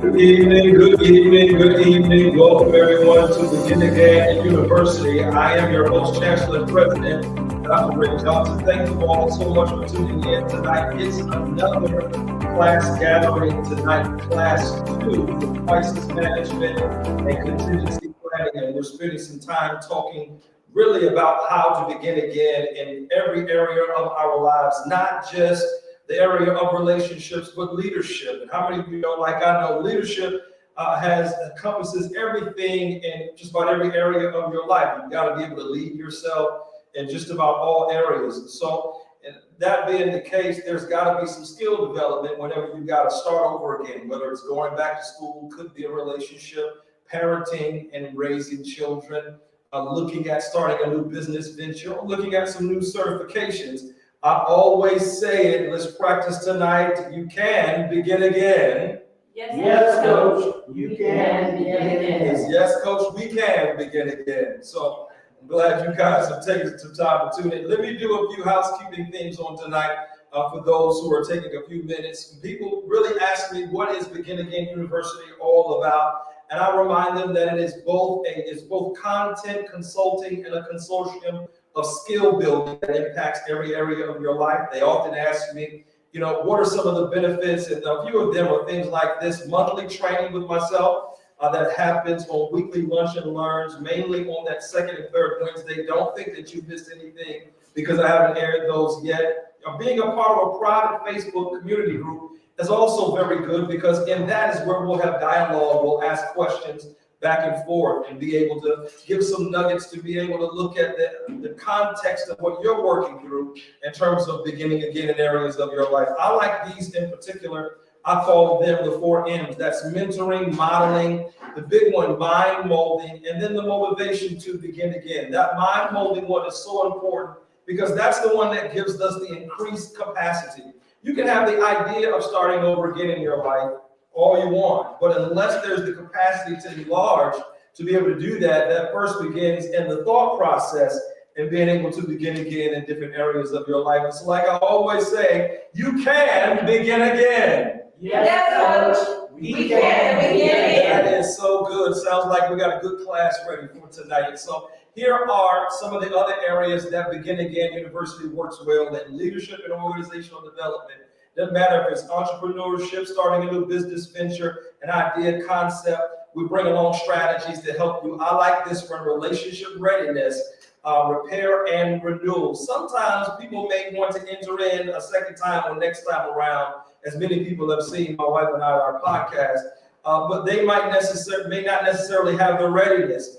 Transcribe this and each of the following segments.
Good evening, good evening. Welcome everyone to Begin Again University. I am your host, Chancellor and President, Dr. Rick Johnson. Thank you all so much for tuning in tonight. It's another class gathering tonight, class 2 of Crisis Management and Contingency Planning. And we're spending some time talking really about how to begin again in every area of our lives, not just the area of relationships, but leadership. And how many of you know, like I know, leadership encompasses everything in just about every area of your life. You've got to be able to lead yourself in just about all areas. And so, and that being the case, there's got to be some skill development whenever you've got to start over again, whether it's going back to school, could be a relationship, parenting and raising children, looking at starting a new business venture, or looking at some new certifications. I always say it, let's practice tonight. You can begin again. Yes, Coach, you can begin again. Yes, Coach, we can begin again. So I'm glad you guys have taken some time to tune in. Let me do a few housekeeping things on tonight for those who are taking a few minutes. People really ask me, what is Begin Again University all about? And I remind them that it is both content consulting and a consortium of skill building that impacts every area of your life. They often ask me, what are some of the benefits? And a few of them are things like this: monthly training with myself that happens on weekly lunch and learns, mainly on that second and third Wednesday. Don't think that you missed anything because I haven't aired those yet. Being a part of a private Facebook community group is also very good, because in that is where we'll have dialogue, we'll ask questions back and forth and be able to give some nuggets to be able to look at the context of what you're working through in terms of beginning again in areas of your life. I like these in particular. I call them the 4 M's. That's mentoring, modeling, the big one, mind molding, and then the motivation to begin again. That mind molding one is so important because that's the one that gives us the increased capacity. You can have the idea of starting over again in your life all you want, but unless there's the capacity to enlarge, to be able to do that, that first begins in the thought process and being able to begin again in different areas of your life. And so, like I always say, you can begin again. Yes, Coach, we can begin again. That is so good. Sounds like we got a good class ready for tonight. So here are some of the other areas that Begin Again University works well in: leadership and organizational development. Doesn't matter if it's entrepreneurship, starting a new business venture, an idea, concept. We bring along strategies to help you. I like this one: relationship readiness, repair and renewal. Sometimes people may want to enter in a second time or next time around, as many people have seen my wife and I on our podcast, but they may not necessarily have the readiness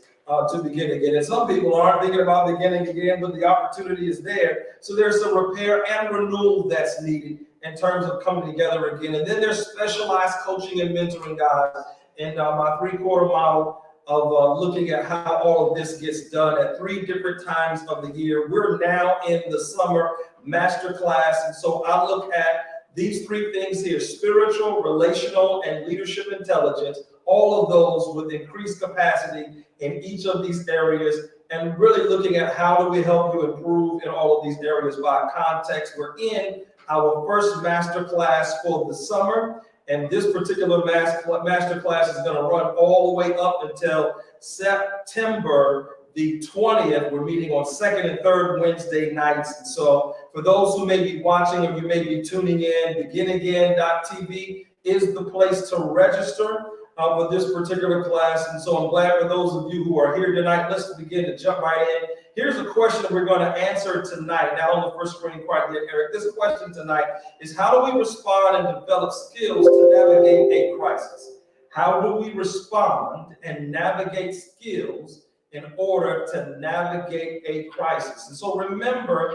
to begin again. And some people aren't thinking about beginning again, but the opportunity is there. So there's some repair and renewal that's needed in terms of coming together again. And then there's specialized coaching and mentoring, guys. And my 3-quarter model of looking at how all of this gets done at 3 different times of the year. We're now in the summer masterclass. And so I look at these 3 things here: spiritual, relational, and leadership intelligence, all of those with increased capacity in each of these areas, and really looking at how do we help you improve in all of these areas by context. We're in our first master class for the summer, and this particular master class is going to run all the way up until September the 20th. We're meeting on second and third Wednesday nights. And so for those who may be watching or you may be tuning in, beginagain.tv is the place to register for this particular class. And so I'm glad for those of you who are here tonight. Let's begin to jump right in. Here's a question that we're going to answer tonight. Now on the first screen quite yet, Eric. This question tonight is: how do we respond and develop skills to navigate a crisis? How do we respond and navigate skills in order to navigate a crisis? And so remember,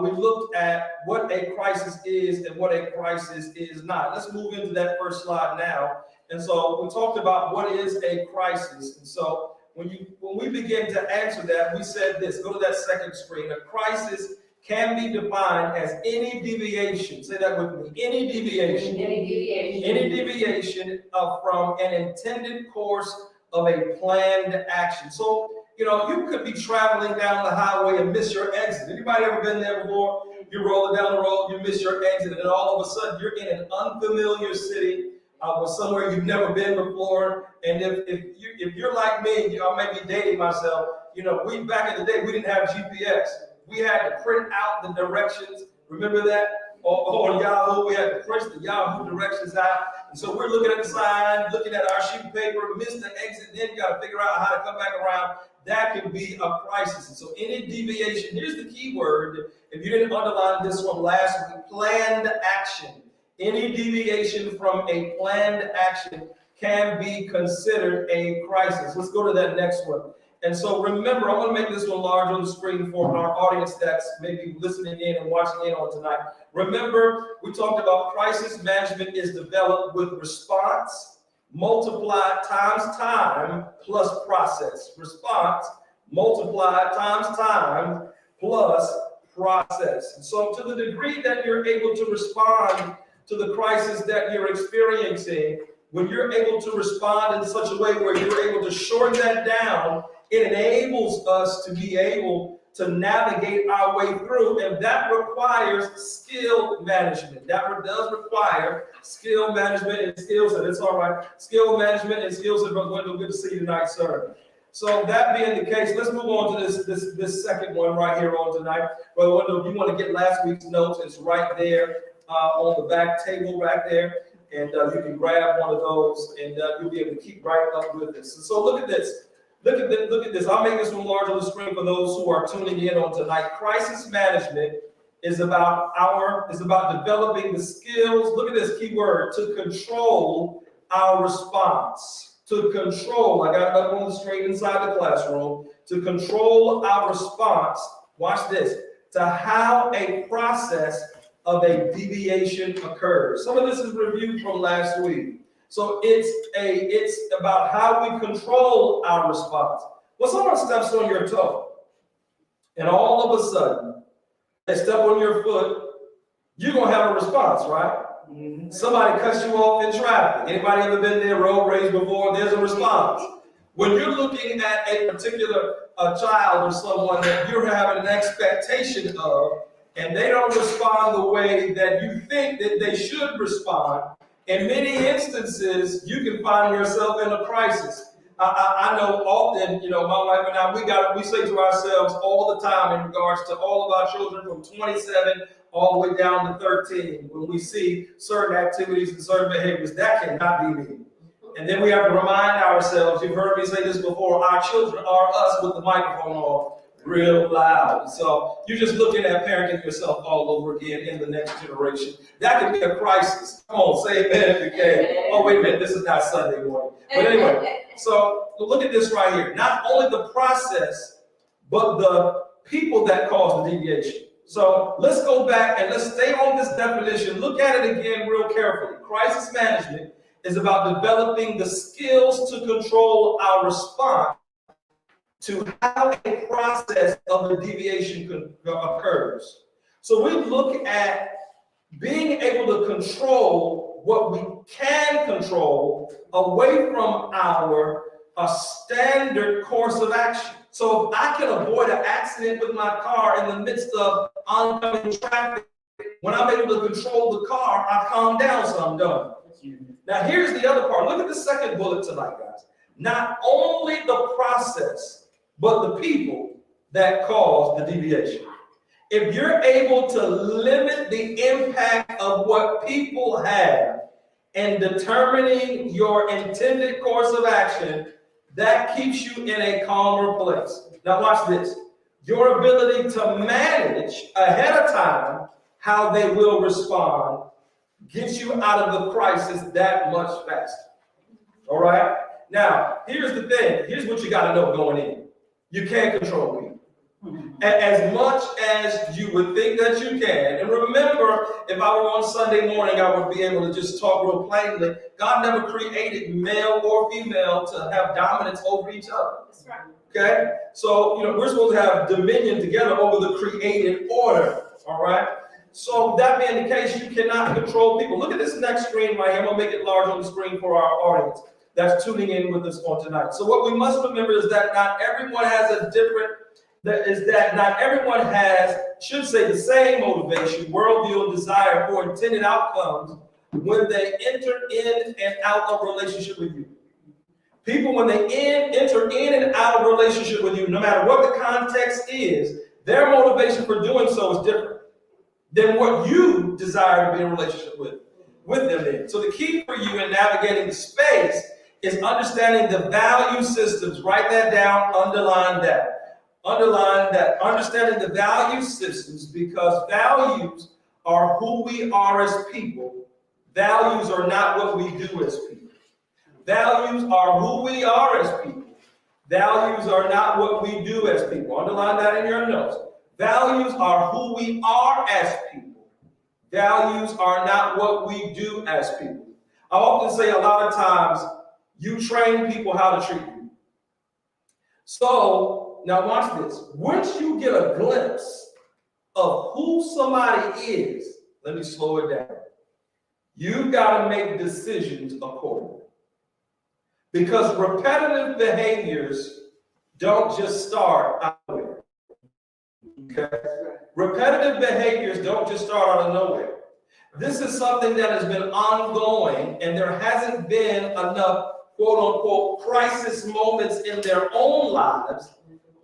we looked at what a crisis is and what a crisis is not. Let's move into that first slide now. And so we talked about what is a crisis. And so when we begin to answer that, we said this. Go to that second screen. A crisis can be defined as any deviation. Say that with me. Any deviation. Any deviation from an intended course of a planned action. So, you could be traveling down the highway and miss your exit. Anybody ever been there before? You're rolling down the road, you miss your exit, and all of a sudden you're in an unfamiliar city was somewhere you've never been before. And if you're like me, I may be dating myself. We back in the day we didn't have GPS. We had to print out the directions. Remember that? On Yahoo, we had to print the Yahoo directions out. And so we're looking at the sign, looking at our sheet of paper, miss the exit, then you got to figure out how to come back around. That can be a crisis. And so any deviation, here's the key word. If you didn't underline this one last week, planned action. Any deviation from a planned action can be considered a crisis. Let's go to that next one. And so remember, I'm going to make this one large on the screen for our audience that's maybe listening in and watching in on tonight. Remember, we talked about crisis management is developed with response multiplied times time plus process. Response multiplied times time plus process. And so to the degree that you're able to respond to the crisis that you're experiencing, when you're able to respond in such a way where you're able to shorten that down, it enables us to be able to navigate our way through, and that requires skill management. That does require skill management and skills, and it's all right. Skill management and skills, and Brother Wendell, good to see you tonight, sir. So that being the case, let's move on to this second one right here on tonight. Brother Wendell, if you want to get last week's notes, it's right there on the back table back there, and you can grab one of those, and you'll be able to keep right up with this. And so look at this. Look at this. I'll make this one large on the screen for those who are tuning in on tonight. Crisis management is about developing the skills. Look at this key word, to control our response. To control, I got it up on the screen inside the classroom. To control our response, watch this, to how a process of a deviation occurs. Some of this is reviewed from last week. So it's about how we control our response. Well, someone steps on your toe, and all of a sudden, they step on your foot, you're gonna have a response, right? Mm-hmm. Somebody cuts you off in traffic. Anybody ever been there, road rage before? There's a response. When you're looking at a particular child or someone that you're having an expectation of, and they don't respond the way that you think that they should respond, in many instances, you can find yourself in a crisis. I know often, my wife and I, we say to ourselves all the time in regards to all of our children from 27 all the way down to 13, when we see certain activities and certain behaviors, that cannot be me. And then we have to remind ourselves, you've heard me say this before, our children are us with the microphone on real loud. So you're just looking at parenting yourself all over again in the next generation. That can be a crisis. Come on, say amen if you can. Oh, wait a minute, this is not Sunday morning. But anyway, so look at this right here. Not only the process, but the people that cause the deviation. So let's go back and let's stay on this definition. Look at it again real carefully. Crisis management is about developing the skills to control our response to how a process of a deviation occurs. So we look at being able to control what we can control away from our standard course of action. So if I can avoid an accident with my car in the midst of oncoming traffic, when I'm able to control the car, I calm down some, don't I? Now here's the other part. Look at the second bullet tonight, guys. Not only the process, but the people that cause the deviation. If you're able to limit the impact of what people have in determining your intended course of action, that keeps you in a calmer place. Now watch this. Your ability to manage ahead of time how they will respond gets you out of the crisis that much faster. All right? Now, here's the thing. Here's what you got to know going in. You can't control people. As much as you would think that you can. And remember, if I were on Sunday morning, I would be able to just talk real plainly. God never created male or female to have dominance over each other. That's right. Okay? So, we're supposed to have dominion together over the created order. All right? So that being the case, you cannot control people. Look at this next screen right here. I'm going to make it large on the screen for our audience that's tuning in with us on tonight. So what we must remember is that not everyone has should say the same motivation, worldview, and desire for intended outcomes when they enter in and out of relationship with you. People, when they enter in and out of relationship with you, no matter what the context is, their motivation for doing so is different than what you desire to be in a relationship with them in. So the key for you in navigating the space is understanding the value systems. Write that down, underline that. Underline that. Understanding the value systems, because values are who we are as people. Values are not what we do as people. Values are who we are as people. Values are not what we do as people. Underline that in your notes. Values are who we are as people. Values are not what we do as people. I often say a lot of times, you train people how to treat you. So, now watch this. Once you get a glimpse of who somebody is, let me slow it down. You've got to make decisions accordingly. Because repetitive behaviors don't just start out of nowhere. Okay? Repetitive behaviors don't just start out of nowhere. This is something that has been ongoing, and there hasn't been enough quote-unquote crisis moments in their own lives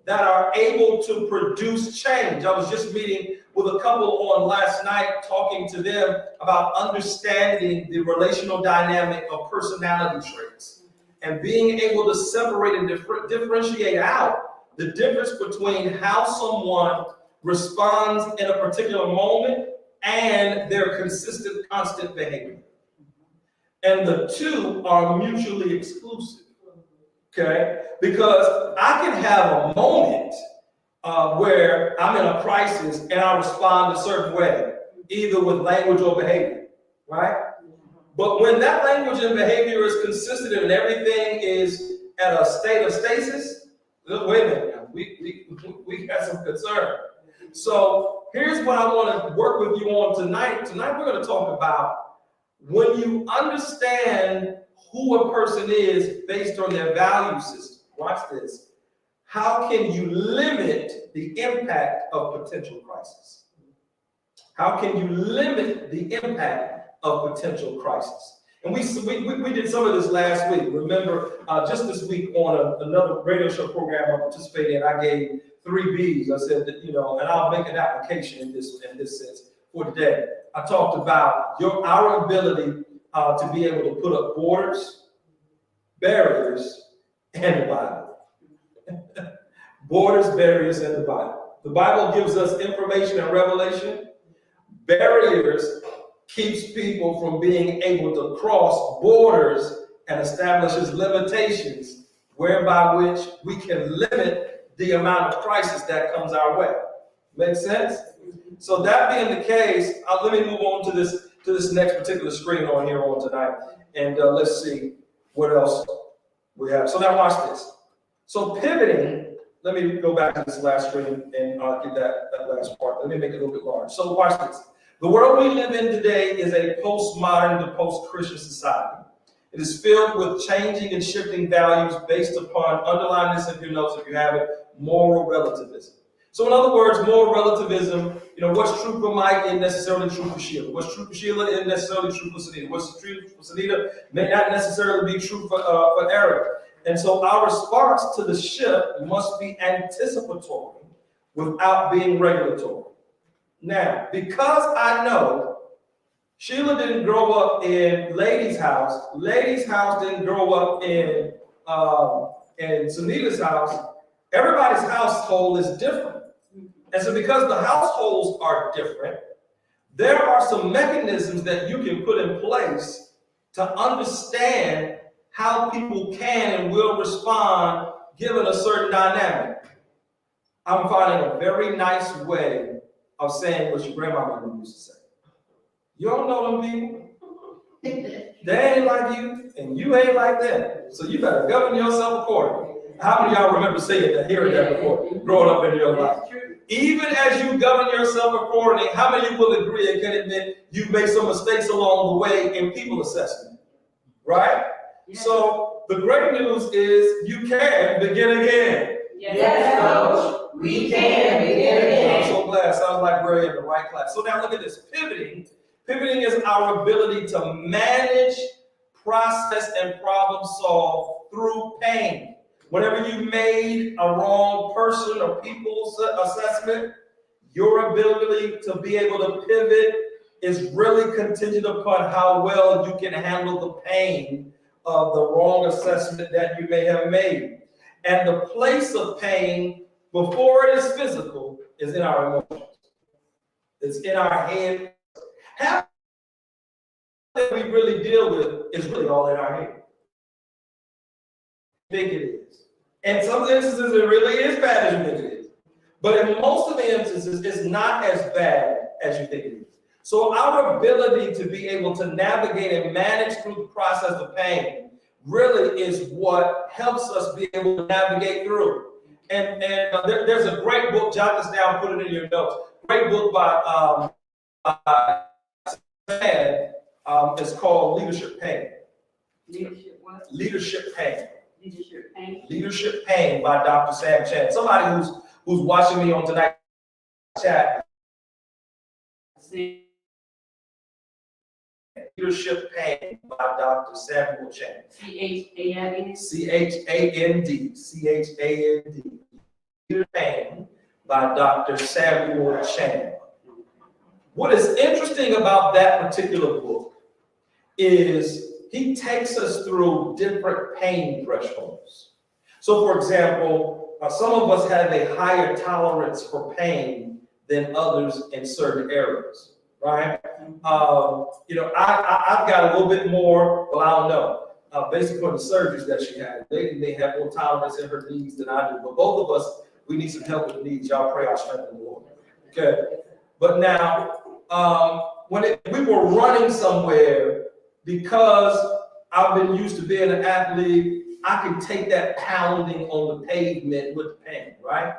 that are able to produce change. I was just meeting with a couple on last night, talking to them about understanding the relational dynamic of personality traits and being able to separate and differentiate out the difference between how someone responds in a particular moment and their consistent, constant behavior. And the two are mutually exclusive, okay? Because I can have a moment where I'm in a crisis and I respond a certain way, either with language or behavior, right? But when that language and behavior is consistent and everything is at a state of stasis, wait a minute now, we got some concern. So here's what I want to work with you on tonight. Tonight we're going to talk about when you understand who a person is based on their value system. Watch this. How can you limit the impact of potential crisis? How can you limit the impact of potential crisis? And we did some of this last week. Remember, just this week on another radio show program I participated in, I gave 3 B's. I said that, and I'll make an application in this sense for today. I talked about our ability to be able to put up borders, barriers, and the Bible. Borders, barriers, and the Bible. The Bible gives us information and revelation. Barriers keeps people from being able to cross borders and establishes limitations whereby which we can limit the amount of crisis that comes our way. Make sense? So that being the case, let me move on to this next particular screen on here on tonight, and let's see what else we have. So now watch this. So pivoting, let me go back to this last screen and get that last part. Let me make it a little bit large. So watch this. The world we live in today is a postmodern to post-Christian society. It is filled with changing and shifting values based upon, underline this in your notes if you have it, moral relativism. So in other words, moral relativism, what's true for Mike isn't necessarily true for Sheila. What's true for Sheila isn't necessarily true for Sunita. What's true for Sunita may not necessarily be true for Eric. And so our response to the shift must be anticipatory without being regulatory. Now, because I know Sheila didn't grow up in Lady's house didn't grow up in Sunita's house, everybody's household is different. And so because the households are different, there are some mechanisms that you can put in place to understand how people can and will respond given a certain dynamic. I'm finding a very nice way of saying what your grandmama used to say. You don't know them people. They ain't like you, and you ain't like them. So you better govern yourself accordingly. How many of y'all remember saying that, hearing that before, growing up in your life? Even as you govern yourself accordingly, how many will agree and can admit you've made some mistakes along the way in people assessment? Right? Yes. So the great news is you can begin again. Yes, Coach. We can begin again. I'm so glad. Sounds like we're in the right class. So now look at this. Pivoting Pivoting is our ability to manage, process, and problem solve through pain. Whenever you made a wrong person or people's assessment, your ability to be able to pivot is really contingent upon how well you can handle the pain of the wrong assessment that you may have made. And the place of pain before it is physical is in our emotions. It's in our head. Half that we really deal with is really all in our head. Big it is. In some instances, it really is bad as you think it is. But in most of the instances, it's not as bad as you think it is. So our ability to be able to navigate and manage through the process of pain really is what helps us be able to navigate through. And there's a great book, jot this down, put it in your notes. Great book by it's called Leadership Pain. Leadership what? Leadership Pain. Leadership pain. Leadership Pain by Dr. Sam Chan. Somebody who's watching me on tonight's chat. Leadership Pain by Dr. Samuel Chan. C-H-A-N-D. C-H-A-N-D. C-H-A-N-D. Leadership Pain by Dr. Samuel Chan. What is interesting about that particular book is he takes us through different pain thresholds. So, for example, some of us have a higher tolerance for pain than others in certain areas. Right? I've got a little bit more, well, I don't know, based upon the surgeries that she had. They may have more tolerance in her knees than I do, but both of us, we need some help with the knees. Y'all pray our strength in the Lord. Okay. But now, we were running somewhere, because I've been used to being an athlete, I can take that pounding on the pavement with the pain, right?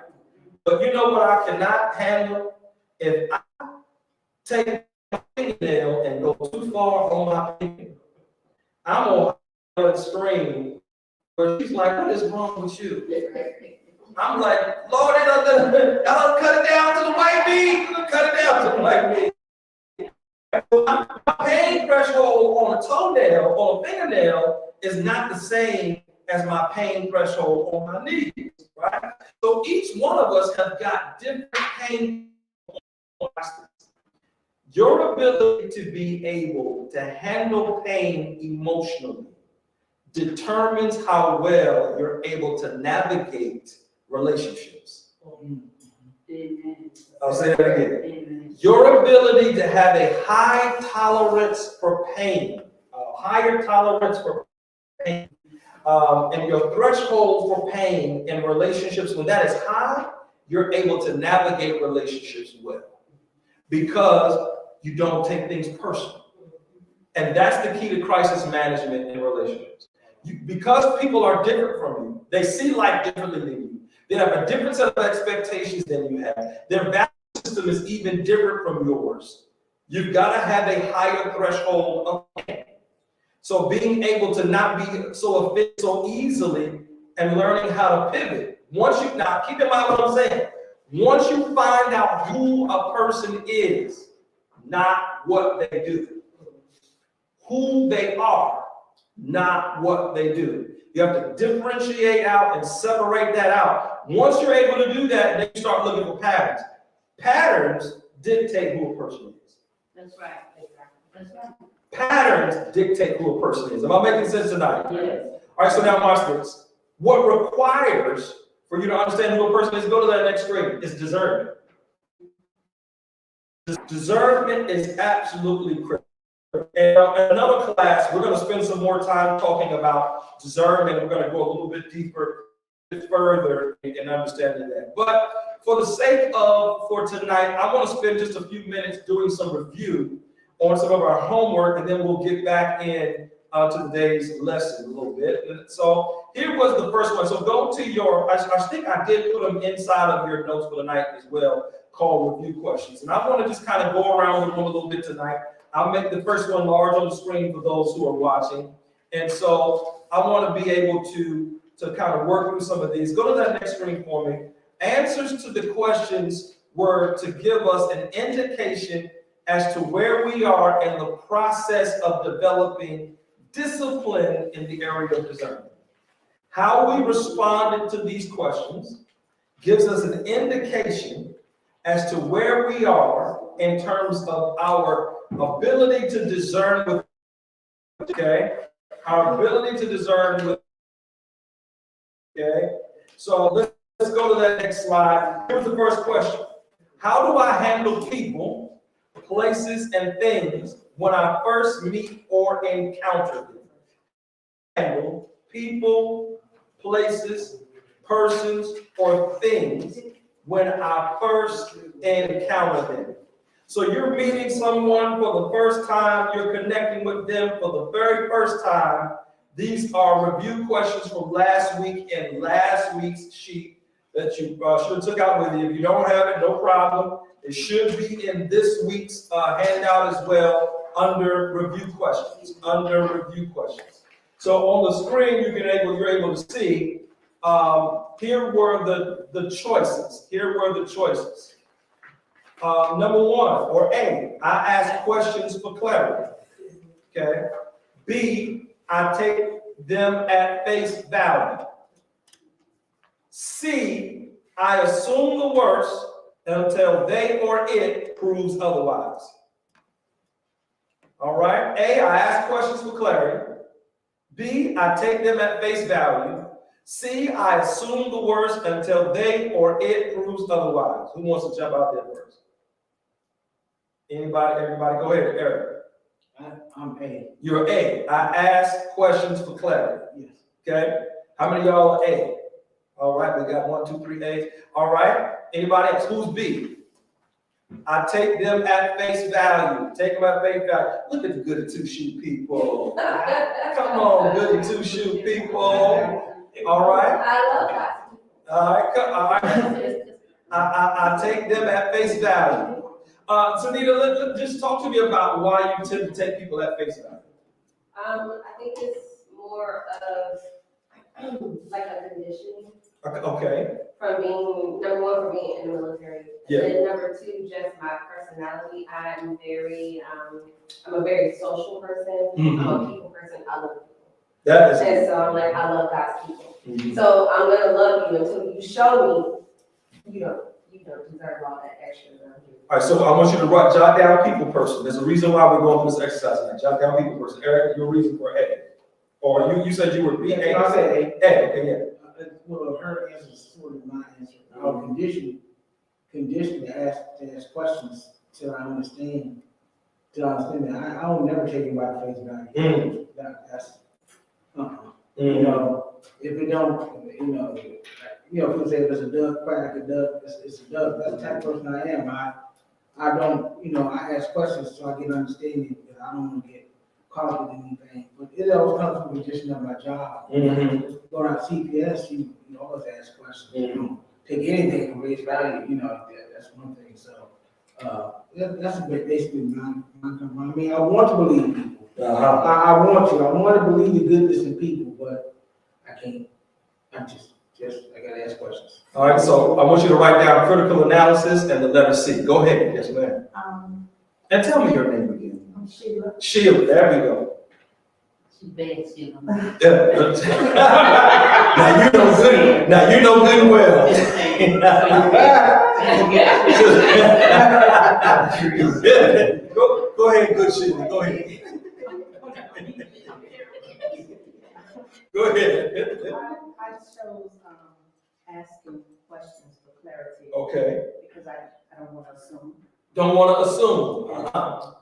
But you know what I cannot handle? If I take my fingernail and go too far on my finger, I'm gonna holler and scream. But she's like, "What is wrong with you?" I'm like, "Lord, y'all cut it down to the white meat. Cut it down to the white meat." My pain threshold on a toenail, on a fingernail, is not the same as my pain threshold on my knees, right? So each one of us have got different pain. Your ability to be able to handle pain emotionally determines how well you're able to navigate relationships. Amen. I'll say that again. Amen. Your ability to have a high tolerance for pain, a higher tolerance for pain, and your threshold for pain in relationships, when that is high, you're able to navigate relationships well, because you don't take things personal. And that's the key to crisis management in relationships. Because people are different from you, they see life differently than you. They have a different set of expectations than you have. Their value system is even different from yours. You've got to have a higher threshold of pain. So being able to not be so offended so easily and learning how to pivot. Now keep in mind what I'm saying. Once you find out who a person is, not what they do. Who they are, not what they do. You have to differentiate out and separate that out. Once you're able to do that, then you start looking for patterns. Patterns dictate who a person is. That's right. That's right. Patterns dictate who a person is. Am I making sense tonight? Yes. All right, so now watch this. What requires for you to understand who a person is, go to that next screen, is discernment. Discernment is absolutely critical. And in another class, we're going to spend some more time talking about discernment. We're going to go a little bit deeper, further in understanding that. But for the sake of, for tonight, I want to spend just a few minutes doing some review on some of our homework, and then we'll get back in to today's lesson a little bit. And so here was the first one. So go to your, I think I did put them inside of your notes for the night as well, called review questions. And I want to just kind of go around with them a little bit tonight. I'll make the first one large on the screen for those who are watching. And so I want to be able to kind of work through some of these. Go to that next screen for me. Answers to the questions were to give us an indication as to where we are in the process of developing discipline in the area of discernment. How we responded to these questions gives us an indication as to where we are in terms of our ability to discern with, okay? Our ability to discern with, okay? So let's go to that next slide. Here's the first question. How do I handle people, places, and things when I first meet or encounter them? Handle people, places, persons, or things when I first encounter them. So you're meeting someone for the first time, you're connecting with them for the very first time. These are review questions from last week in last week's sheet that you should have took out with you. If you don't have it, no problem. It should be in this week's handout as well under review questions, So on the screen, you're able to see, here were the choices. Number one, or A, I ask questions for clarity, okay? B, I take them at face value. C, I assume the worst until they or it proves otherwise. All right, A, I ask questions for clarity. B, I take them at face value. C, I assume the worst until they or it proves otherwise. Who wants to jump out there first? Anybody, everybody, go ahead, Eric. I'm A. You're A. I ask questions for clarity. Yes. Okay. How many of y'all are A? All right, we got 1, 2, 3 A's. All right. Anybody else? Who's B? I take them at face value. Take them at face value. Look at the goody two-shoe people. Come on, goody two-shoe people. All right. I love that. All right. I take them at face value. Sunita, just talk to me about why you tend to take people at face value. I think it's more of like a conditioning. Okay. From being, number one, from being in the military. Yeah. And then number two, just my personality. I'm a very social person. Mm-hmm. I'm a people person. I love people. That is. And so I'm like, I love God's people. Mm-hmm. So I'm gonna love you until you show me you don't deserve all that extra love. All right, so I want you to jot down people person. There's a reason why we're going through this exercise now. Jot down people person. Eric, your reason for A. Or you said you were B. A. I said A. A, okay, yeah. Well, her answer is sort of my answer. I'll condition to ask questions till I understand that. I don't never take anybody face value. Mm. That's You know, if it don't, people say if it's a duck, quack a duck, it's a duck. That's the type of person I am. I don't, I ask questions so I get understanding, because I don't want to get caught up in anything. But it always comes from the condition of my job. Mm-hmm. Going out CPS, you always ask questions. Mm-hmm. You don't take anything from face value, that's one thing. So that's basically my I mean, I want to believe people. Uh-huh. I want to believe the goodness in people, but I can't. I'm just I gotta ask questions. All right, so I want you to write down critical analysis and the letter C. Go ahead, yes, ma'am. And tell me your name again. I'm Sheila. Sheila, there we go. She's bad, Sheila. Now you know good and well. Go ahead, good Sheila. Go ahead. Go ahead. I chose asking questions for clarity. Okay. Because I don't want to assume. Don't want to assume. Uh-huh.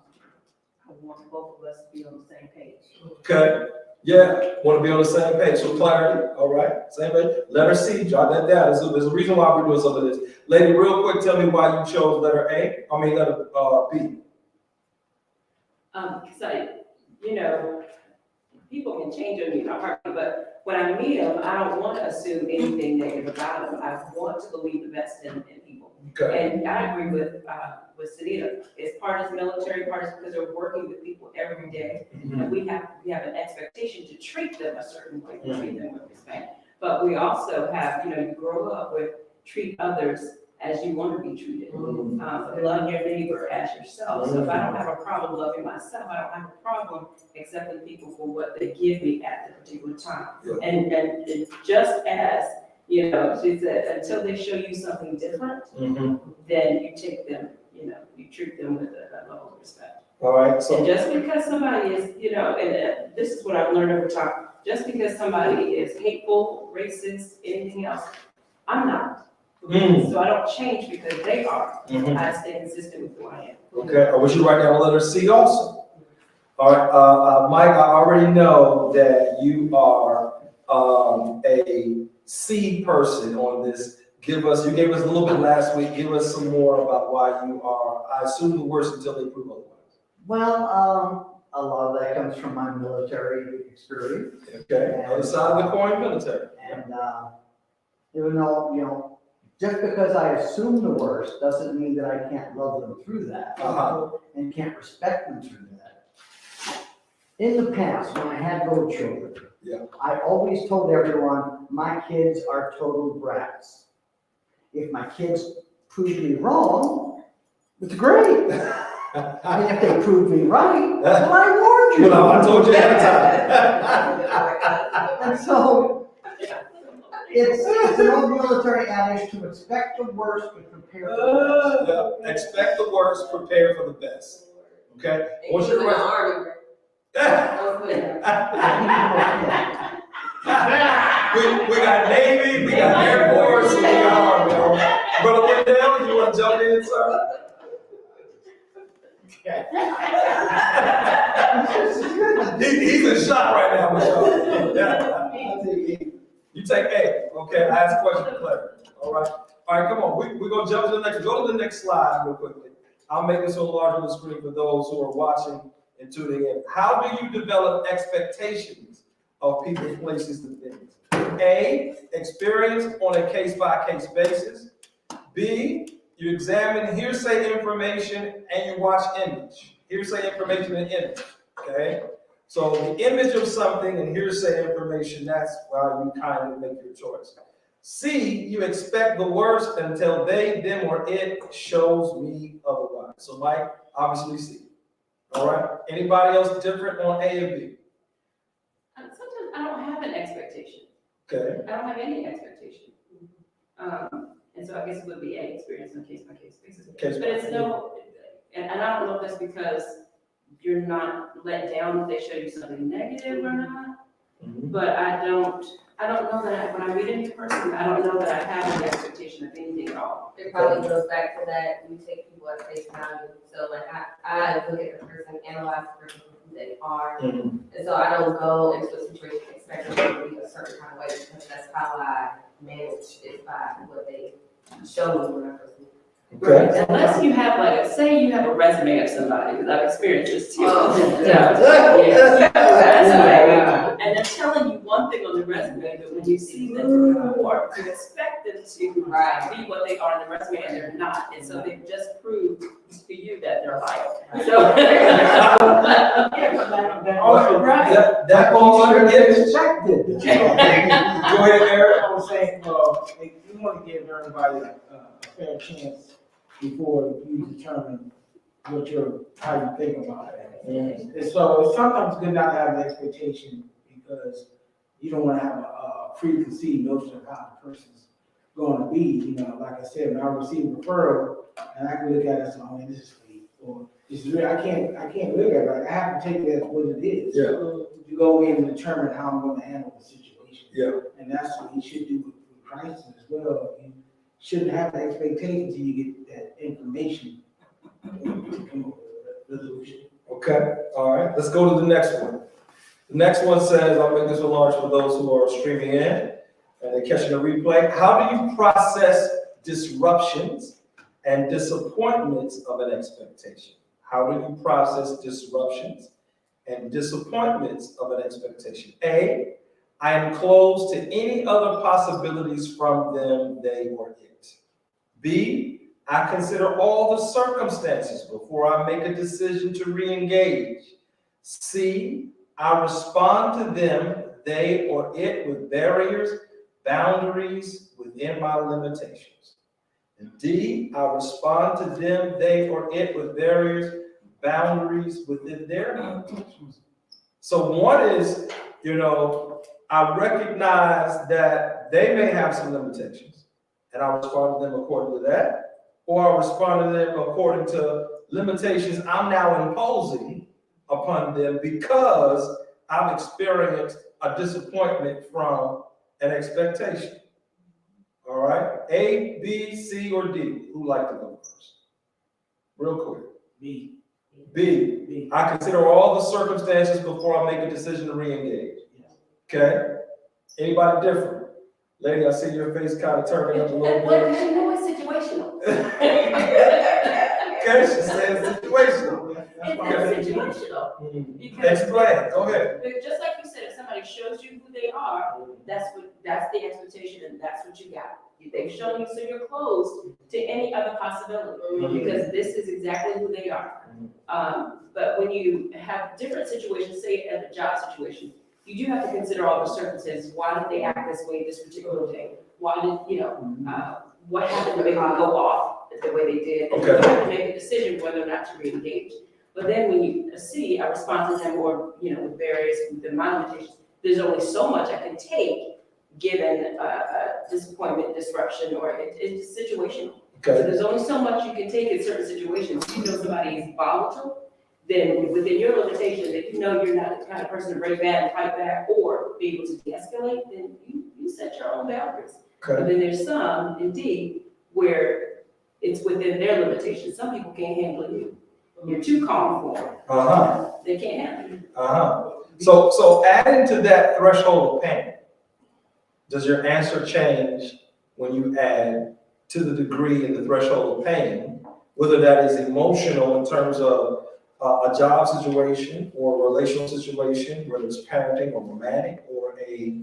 I want both of us to be on the same page. Okay. Yeah. Want to be on the same page. So clarity. All right. Same page. Letter C. Jot that down. There's a reason why we're doing some of this. Lady, real quick, tell me why you chose letter B. So, people can change on me in a heartbeat, but when I meet them, I don't want to assume anything negative about them. I want to believe the best in people. Okay. And I agree with Sunita. It's part of the military, part is because they're working with people every day. Mm-hmm. And we have an expectation to treat them a certain way, treat them with respect. But we also have, you grow up with treat others as you want to be treated. Love your neighbor as yourself. So if I don't have a problem loving myself, I don't have a problem accepting people for what they give me at the particular time. Yeah. And just as, you know, she said, until they show you something different, then you take them, you know, you treat them with a level of respect. All right, so. And just because somebody is, you know, and this is what I've learned over time, just because somebody is hateful, racist, anything else, I'm not. So I don't change because they are. I stay consistent with who I am. Okay, I wish you write down a letter C also. All right, Mike, I already know that you are a C person on this. You gave us a little bit last week. Give us some more about why you are, I assume, the worst until they prove otherwise. Well, a lot of that comes from my military experience. Okay, other side of the coin, military. And even though, you know, just because I assume the worst doesn't mean that I can't love them through that and can't respect them through that. In the past, when I had little children, I always told everyone, my kids are total brats. If my kids prove me wrong, it's great. And if they prove me right, well, I warned you. Well, I told you ahead of time. And so, it's an old military adage to expect the worst and prepare for the best. Expect the worst, prepare for the best. Okay? What's your army? we got Navy, we got Air Force, and we got Army. Brother Wendell, you want to jump in, sir? He's in shock right now, Michelle. You take A. Okay, I asked a question for clarity. All right, come on. We're going to jump to the next. Go to the next slide real quickly. I'll make this a little larger on the screen for those who are watching and tuning in. How do you develop expectations of people, places, and things? A, experience on a case-by-case basis. B, you examine hearsay information and you watch image. Hearsay information and image, okay? So the image of something and hearsay information, that's why you kind of make your choice. C, you expect the worst until they, them, or it shows me otherwise. So Mike, obviously C. All right, anybody else different on A and B? Sometimes I don't have an expectation. Okay. I don't have any expectation. And so I guess it would be a experience on a case-by-case basis. But it's no, and I don't know if that's because you're not let down if they show you something negative or not. But I don't know that when I meet a new person, I don't know that I have an expectation of anything at all. It probably goes back to that, you take people at face value. So like I look at the person, analyze the person for who they are. And so I don't go into a situation expecting them to be a certain kind of way because that's how I manage it by what they show me when I first meet. Okay. Unless you have like say you have a resume of somebody, because I've experienced this too. Resume, and they're telling you one thing on the resume, but when you see them perform, you expect them to be what they are on the resume, and they're not. And so they've just proved to you that they're lying. So that falls under image. Expected. Go ahead, Eric. I was saying, you want to give everybody a fair chance before you determine how you think about it. And so it's sometimes good not to have an expectation because you don't want to have a preconceived notion of how the person's going to be. You know, like I said, when I receive a referral and I can look at it and say, oh man, this is fake, or this is real. I can't look at it. Like, I have to take it as what it is. Yeah. To go in and determine how I'm going to handle the situation. Yeah. And that's what you should do with crisis as well. You shouldn't have the expectation until you get that information to come up with a resolution. Okay, all right, let's go to the next one. The next one says, I'll make this one large for those who are streaming in and they're catching the replay. How do you process disruptions and disappointments of an expectation? How do you process disruptions and disappointments of an expectation? A, I am closed to any other possibilities from them, they, or it. B, I consider all the circumstances before I make a decision to re-engage. C, I respond to them, they, or it with barriers, boundaries within my limitations. And D, I respond to them, they or it, with various boundaries within their limitations. So one is, I recognize that they may have some limitations, and I respond to them according to that, or I respond to them according to limitations I'm now imposing upon them because I've experienced a disappointment from an expectation. All right, A, B, C, or D? Who'd like to go first? Real quick. B. B, B. I consider all the circumstances before I make a decision to re-engage. Okay? Anybody different? Lady, I see your face kind of turning up a little bit. What is situational? Okay, she says situational. It's situational. Explain, go ahead. Just like you said, if somebody shows you who they are, that's the expectation, and that's what you got. They've shown you, so you're closed to any other possibility, because this is exactly who they are. But when you have different situations, say at a job situation, you do have to consider all the circumstances. Why did they act this way this particular day? Why did, what happened to make them go off the way they did? And you have to make a decision whether or not to re-engage. But then when you see, I respond to them, or, with various, with my limitations, there's only so much I can take given a disappointment, disruption, or it's situational. So there's only so much you can take in certain situations. If you know somebody is volatile, then within your limitation, that you're not the kind of person to break bad and fight back or be able to de-escalate, then you set your own boundaries. Okay. But then there's some, indeed, where it's within their limitations. Some people can't handle you. You're too calm for them. They can't handle you. So adding to that threshold of pain, does your answer change when you add to the degree in the threshold of pain, whether that is emotional in terms of a job situation or a relational situation, whether it's parenting or romantic, or a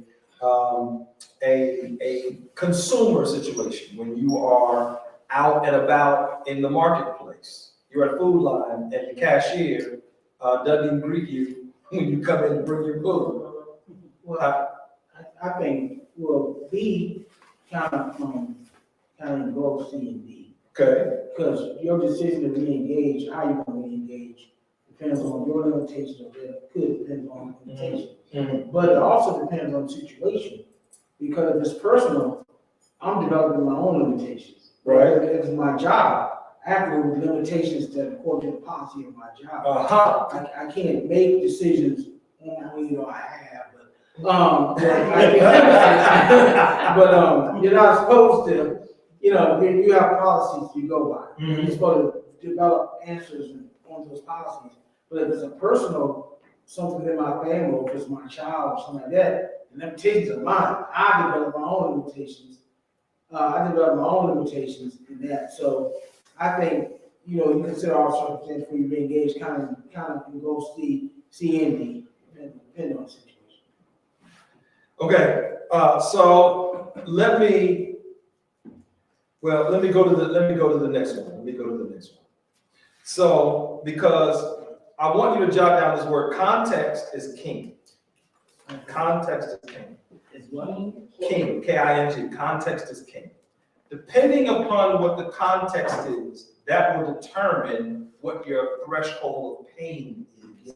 consumer situation when you are out and about in the marketplace? You're at Food Line and the cashier doesn't even greet you when you come in to bring your food. Well, I think, B kind of goes C and D. Okay. Because your decision to re-engage, how you want to re-engage, depends on your limitations, or it could depend on limitations. But it also depends on the situation, because if it's personal, I'm developing my own limitations. Right. If it's my job, I have to go with limitations that according to the policy of my job. I can't make decisions on I have, but you're not supposed to. You have policies you go by. You're supposed to develop answers on those policies. But if it's a personal, something in my family, or if it's my child or something like that, the limitations are mine. I develop my own limitations. In that. So I think, you consider all circumstances when you re-engage, kind of go C and D, depending on the situation. Okay, so let me go to the next one. So, because I want you to jot down this word, context is king. Context is king. Is what? King, K-I-N-G, context is king. Depending upon what the context is, that will determine what your threshold of pain is.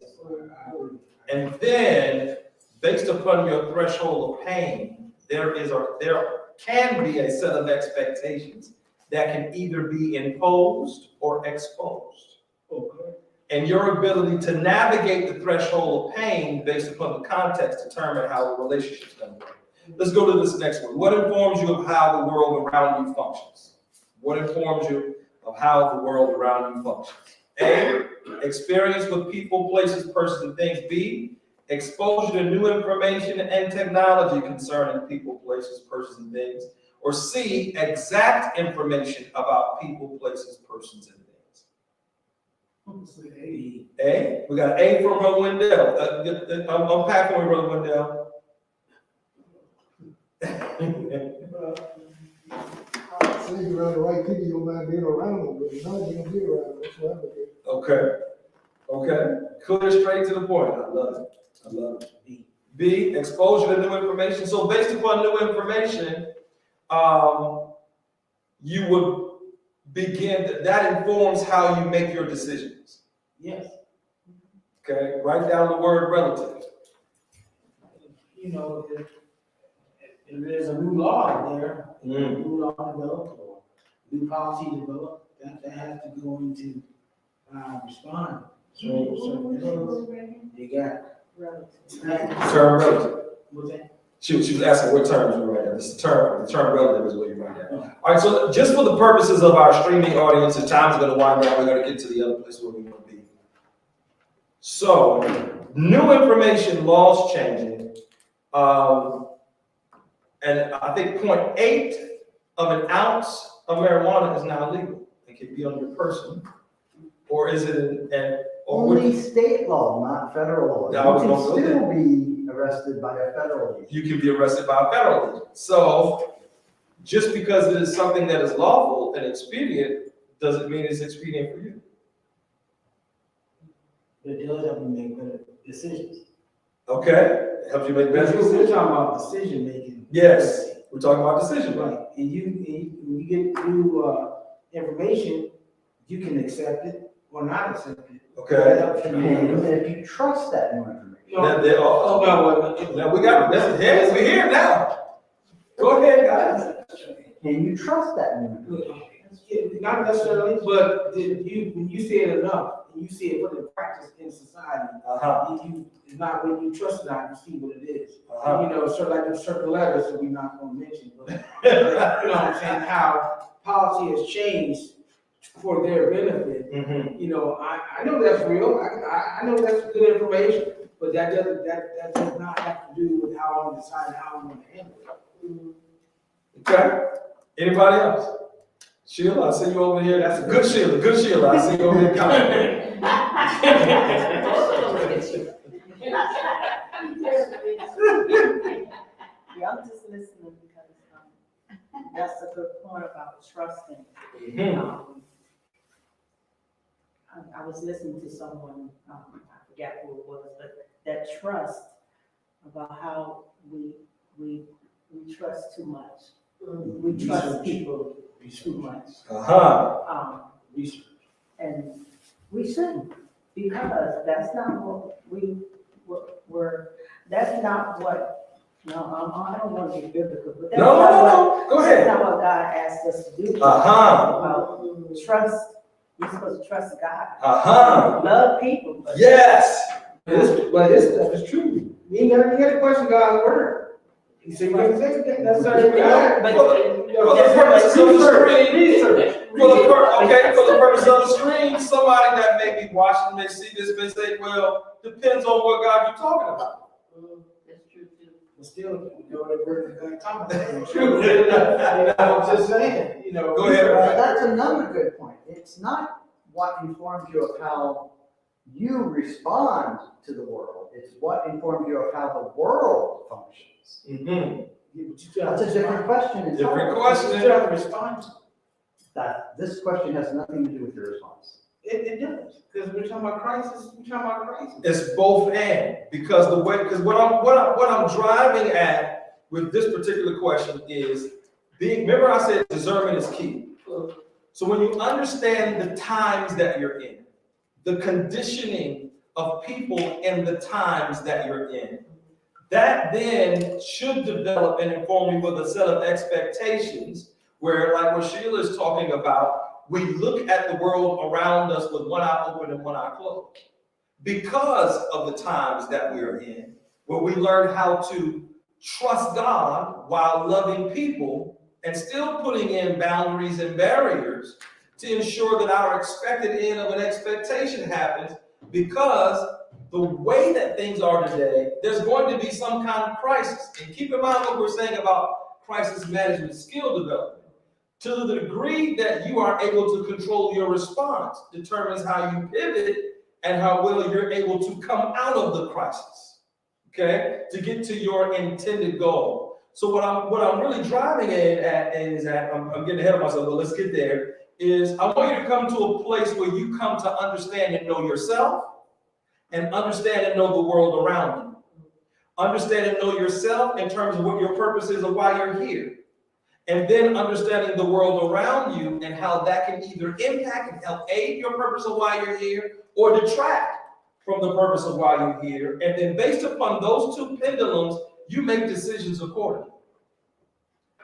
And then, based upon your threshold of pain, there can be a set of expectations that can either be imposed or exposed. Okay. And your ability to navigate the threshold of pain based upon the context determine how the relationship's going to work. Let's go to this next one. What informs you of how the world around you functions? What informs you of how the world around you functions? A, experience with people, places, persons, and things. B, exposure to new information and technology concerning people, places, persons, and things. Or C, exact information about people, places, persons, and things. A, we got A from Brother Wendell. Unpack for me, Brother Wendell. So you around the right people, you don't mind being around them, but you're not gonna be around them. That's what I'm looking Okay. Clear, straight to the point. I love it. B, exposure to new information. So based upon new information, you would that informs how you make your decisions. Yes, Okay, write down the word relative. you know, if there's a new law there, new law developed or new policy developed, that has to go into, respond. So, you got. Term relative. What's that? She was asking what terms we write down. The term relative is what you write down. All right, so just for the purposes of our streaming audience, the time's gonna wind down, we're gonna get to the other place where we want to be. So, new information, laws changing. And I think 0.8 of an ounce of marijuana is now legal. It can be on your person. Or is it Only state law, not federal Yeah, I was law. gonna You go can still be arrested by a federal agent. you can be arrested by a federal agent. So, just because it is something that is lawful and expedient, doesn't mean it's expedient for you. It does help you make better decisions. Okay? It helps you make better We're decisions. talking about decision making. Yes, we're talking about decision making. Right, and when you get new, information, you can accept it or not accept it. That Okay? helps you And make- if you trust that new information. Now, they are, now we got, we're here now. Go ahead, guys. Can you trust that new information? Yeah, not necessarily, but when you say it enough, and you see it put in practice in society, it's not when you trust it, not you see what it is. You know, sort of like the certain letters that we're not gonna mention, but, you know what I'm saying, how policy has changed for their benefit. You know, I know that's real, I know that's good information, but that does not have to do with how I'm deciding how I'm gonna handle it. Okay? Anybody else? Sheila, I see you over here. That's a good Sheila, good Sheila. I see you over here coming. Yeah, I'm just listening because, that's a good point about trusting. I was listening to someone, I forget who it was, but that trust about how we trust too much. We trust people too much. Research. And we shouldn't, because that's not what that's not what, I don't want to be biblical, but that's not No, go that's ahead. not what God asked us to do. Uh-huh. About trust, you're supposed to trust God. Uh-huh. Love people. But Yes. But this stuff is true. You ain't gotta question God's word. You see, you can say that, that's certain. For the purposes of the screen, for the purpose of the screen, somebody that may be watching may see this may say, well, depends on what God you're talking about. That's true too. But still, you know, the word is gonna talk about it. True. You know, I'm just saying, you know. Go ahead, Well, that's another good point. It's not what informs you of how you respond to the world. It's what informs you of how the world functions. That's a different question. Different question. You still have to respond. This question has nothing to do with your response. It does, because we're talking about crisis, It's both and, because what I'm driving at with this particular question is remember I said discernment is key. So when you understand the times that you're in, the conditioning of people in the times that you're in, that then should develop and inform you with a set of expectations where, like what Sheila is talking about, we look at the world around us with one eye open and one eye closed. Because of the times that we are in, where we learn how to trust God while loving people and still putting in boundaries and barriers to ensure that our expected end of an expectation happens, because the way that things are today, there's going to be some kind of crisis. And keep in mind what we're saying about crisis management skill development. To the degree that you are able to control your response determines how you pivot and how well you're able to come out of the crisis, okay, to get to your intended goal. So what I'm really driving I'm getting ahead of myself, but let's get there, is I want you to come to a place where you come to understand and know yourself and understand and know the world around you. Understand and know yourself in terms of what your purpose is and why you're here. and then understanding the world around you and how that can either impact and help aid your purpose of why you're here or detract from the purpose of why you're here. And then based upon those two pendulums, you make decisions accordingly.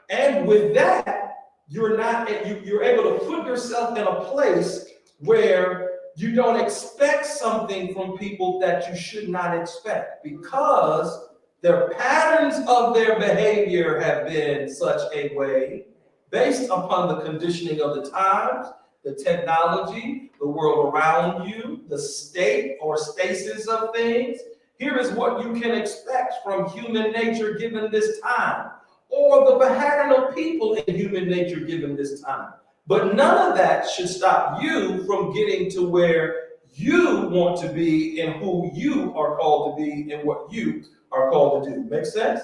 And with that, you're able to put yourself in a place where you don't expect something from people that you should not expect, because their patterns of their behavior have been such a way based upon the conditioning of the times, the technology, the world around you, the state or stasis of things. Here is what you can expect from human nature given this time, or the pattern of people in human nature given this time. But none of that should stop you from getting to where you want to be and who you are called to be and what you are called to do. Make sense?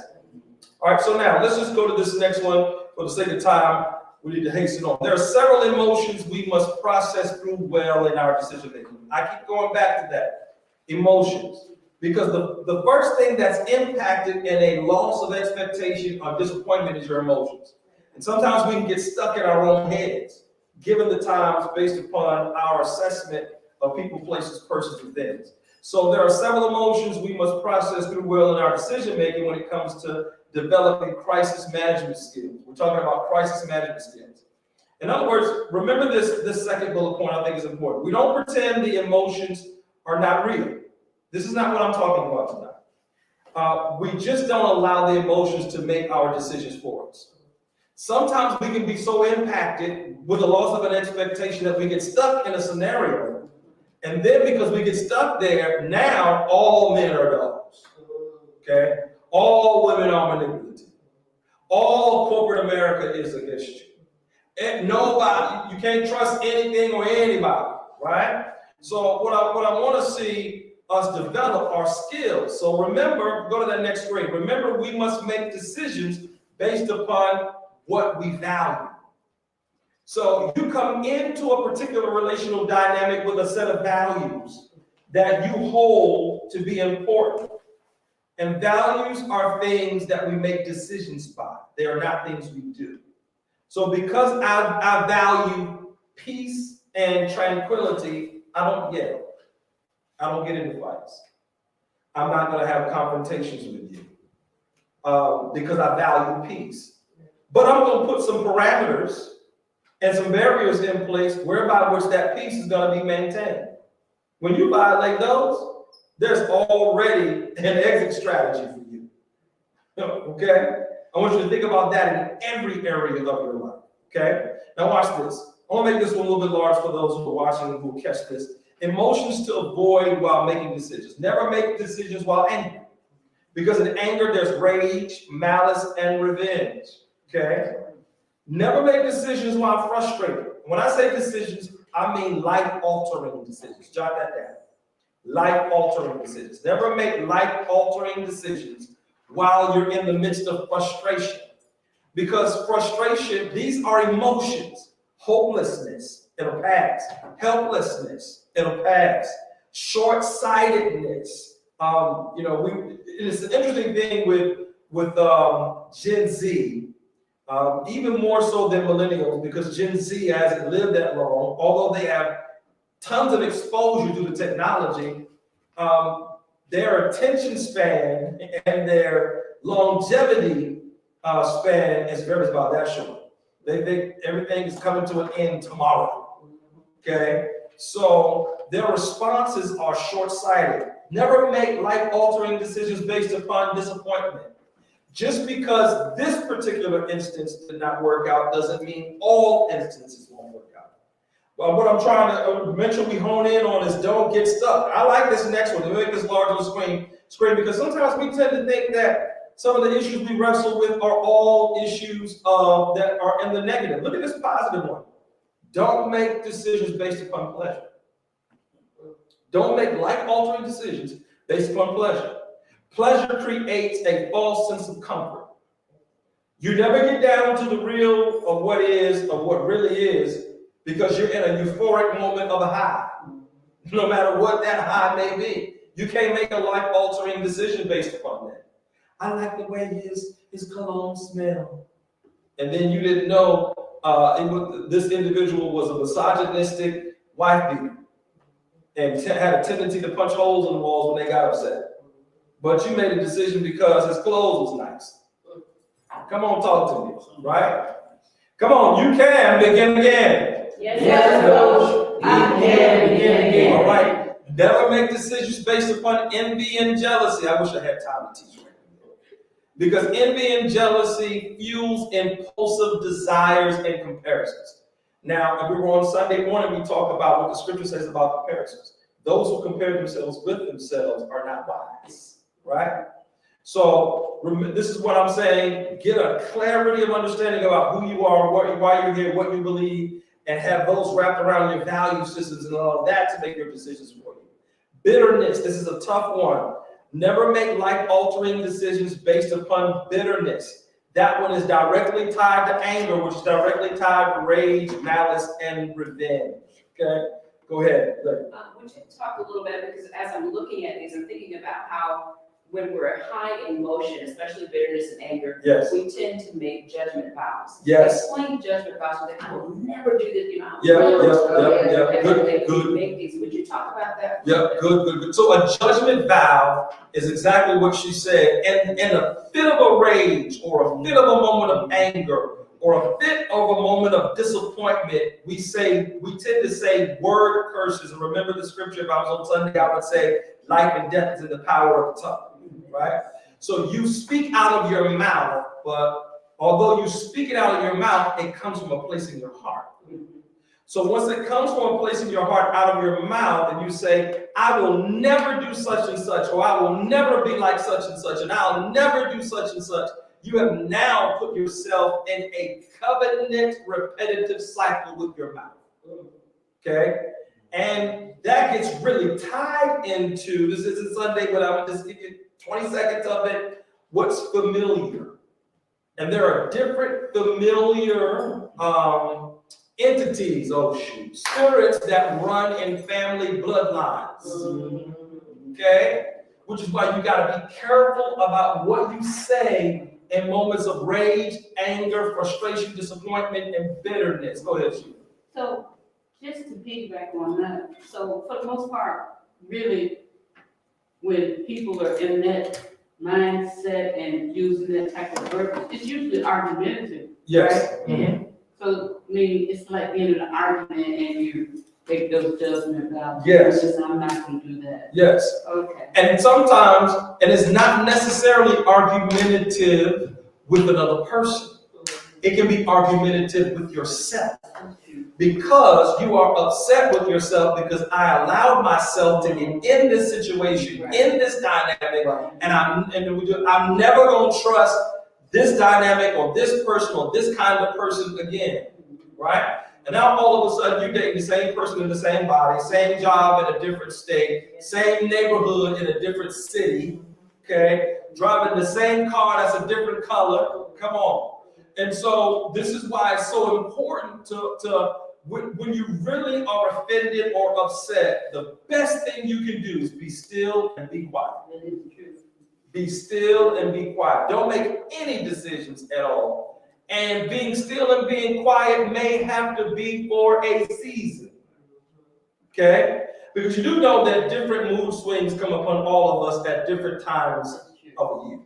All right, so now let's just go to this next one. For the sake of time, we need to hasten on. There are several emotions we must process through well in our decision making. I keep going back to that. Emotions. Because the first thing that's impacted in a loss of expectation or disappointment is your emotions. And sometimes we can get stuck in our own heads, given the times based upon our assessment of people, places, persons, and things. So there are several emotions we must process through well in our decision making when it comes to developing crisis management skills. We're talking about crisis management skills. In other words, remember this second bullet point I think is important. We don't pretend the emotions are not real. This is not what I'm talking about tonight. We just don't allow the emotions to make our decisions for us. Sometimes we can be so impacted with the loss of an expectation that we get stuck in a scenario. And then because we get stuck there, now all men are dogs. Okay? All women are manipulative. All corporate America is against you. And nobody, you can't trust anything or anybody, right? So what I want to see us develop our skills. So remember, go to that next screen. Remember, we must make decisions based upon what we value. So you come into a particular relational dynamic with a set of values that you hold to be important. And values are things that we make decisions by. They are not things we do. So because I value peace and tranquility, I don't yell. I don't get into fights. I'm not going to have confrontations with you because I value peace. But I'm going to put some parameters and some barriers in place whereby which that peace is going to be maintained. When you violate those, there's already an exit strategy for you. Okay? I want you to think about that in every area of your life. Okay? Now watch this. I want to make this one a little bit large for those who are watching and who will catch this. Emotions to avoid while making decisions. Never make decisions while angry. Because in anger, there's rage, malice, and revenge. Okay? Never make decisions while frustrated. When I say decisions, I mean life-altering decisions. Jot that down. Life-altering decisions. Never make life-altering decisions while you're in the midst of frustration. Because frustration, these are emotions. Hopelessness, it'll pass. Helplessness, it'll pass. Short-sightedness. It's an interesting thing with Gen Z. Even more so than millennials, because Gen Z hasn't lived that long, although they have tons of exposure to the technology, their attention span and their longevity span is about that short. They think everything is coming to an end tomorrow, okay? So their responses are short-sighted. Never make life-altering decisions based upon disappointment. Just because this particular instance did not work out doesn't mean all instances won't work out. Well, what I'm trying to mention, we hone in on is don't get stuck. I like this next one. Let me make this large on the screen because sometimes we tend to think that some of the issues we wrestle with are all issues that are in the negative. Look at this positive one. Don't make decisions based upon pleasure. Don't make life-altering decisions based upon pleasure. Pleasure creates a false sense of comfort. You never get down to the real of what is, of what really is, because you're in a euphoric moment of a high. No matter what that high may be. You can't make a life-altering decision based upon that. I like the way his cologne smells. and then you didn't know this individual was a misogynistic wife beater and had a tendency to punch holes in the walls when they got upset. But you made a decision because his clothes was nice. Come on, talk to me, right? Come on, you can begin again. Yes, Coach. I can begin again. All right. Never make decisions based upon envy and jealousy. I wish I had time to teach right now. Because envy and jealousy fuels impulsive desires and comparisons. Now, if we were on Sunday morning, we talk about what the scripture says about comparisons. Those who compare themselves with themselves are not wise, right? So this is what I'm saying. Get a clarity of understanding about who you are, why you're here, what you believe, and have those wrapped around your value systems and all of that to make your decisions for you. Bitterness, this is a tough one. Never make life-altering decisions based upon bitterness. That one is directly tied to anger, which is directly tied to rage, malice, and revenge. Okay, go ahead. Would you talk a little bit, because as I'm looking at these, I'm thinking about how when we're high in emotion, especially bitterness and anger, Yes. we tend to make judgment vows. Yes. Explain judgment vows, like, I will never do this, you know. Yeah. Good. Make these. Would you talk about that? Yeah, good. So a judgment vow is exactly what she said. And in a fit of a rage or a fit of a moment of anger or a fit of a moment of disappointment, we tend to say word curses. And remember the scripture, if I was on Sunday, I would say life and death is in the power of the tongue, right? So you speak out of your mouth, but although you speak it out of your mouth, it comes from a place in your heart. So once it comes from a place in your heart out of your mouth, and you say, I will never do such and such, or I will never be like such and such, and I'll never do such and such, you have now put yourself in a covenant repetitive cycle with your mouth. Okay? And that gets really tied into, this isn't Sunday, but I'm just give you 20 seconds of it, what's familiar. And there are different familiar entities, spirits that run in family bloodlines. Okay? Which is why you gotta be careful about what you say in moments of rage, anger, frustration, disappointment, and bitterness. Go ahead, Sheila. So just to piggyback on that, so for the most part, really, when people are in that mindset and using that type of verbiage, it's usually argumentative. Yes. Right? Yeah. So, I mean, it's like being in an argument and you make those judgments about. Yes. I'm not gonna do that. Yes. Okay. And sometimes, and it's not necessarily argumentative with another person. It can be argumentative with yourself. Because you are upset with yourself because I allowed myself to get in this situation, in this dynamic, and I'm never gonna trust this dynamic or this person or this kind of person again, right? And now all of a sudden you're dating the same person in the same body, same job in a different state, same neighborhood in a different city, okay? Driving the same car that's a different color, come on. And so this is why it's so important to when you really are offended or upset, the best thing you can do is be still and be quiet. Be still and be quiet. Don't make any decisions at all. And being still and being quiet may have to be for a season. Okay? Because you do know that different mood swings come upon all of us at different times of the year.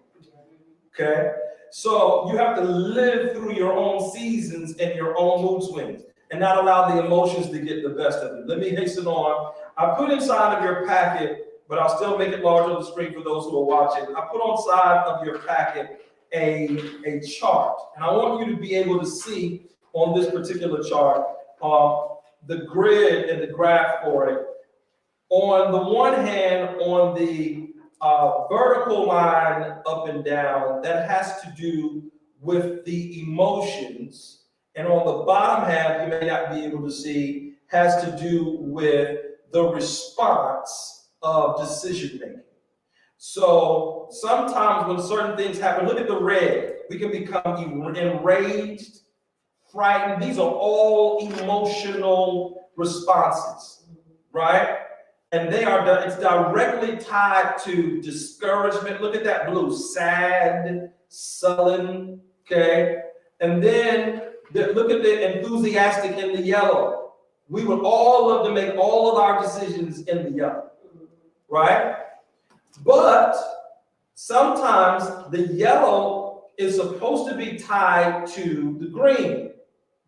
Okay? So you have to live through your own seasons and your own mood swings and not allow the emotions to get the best of you. Let me hasten on. I put inside of your packet, but I'll still make it large on the screen for those who are watching. I put on side of your packet a chart, and I want you to be able to see on this particular chart the grid and the graph for it. On the one hand, on the vertical line up and down, that has to do with the emotions. And on the bottom half, you may not be able to see, has to do with the response of decision making. So sometimes when certain things happen, look at the red, we can become enraged, frightened. These are all emotional responses, right? And it's directly tied to discouragement. Look at that blue, sad, sullen, okay? And then look at the enthusiastic in the yellow. We would all love to make all of our decisions in the yellow, right? But sometimes the yellow is supposed to be tied to the green.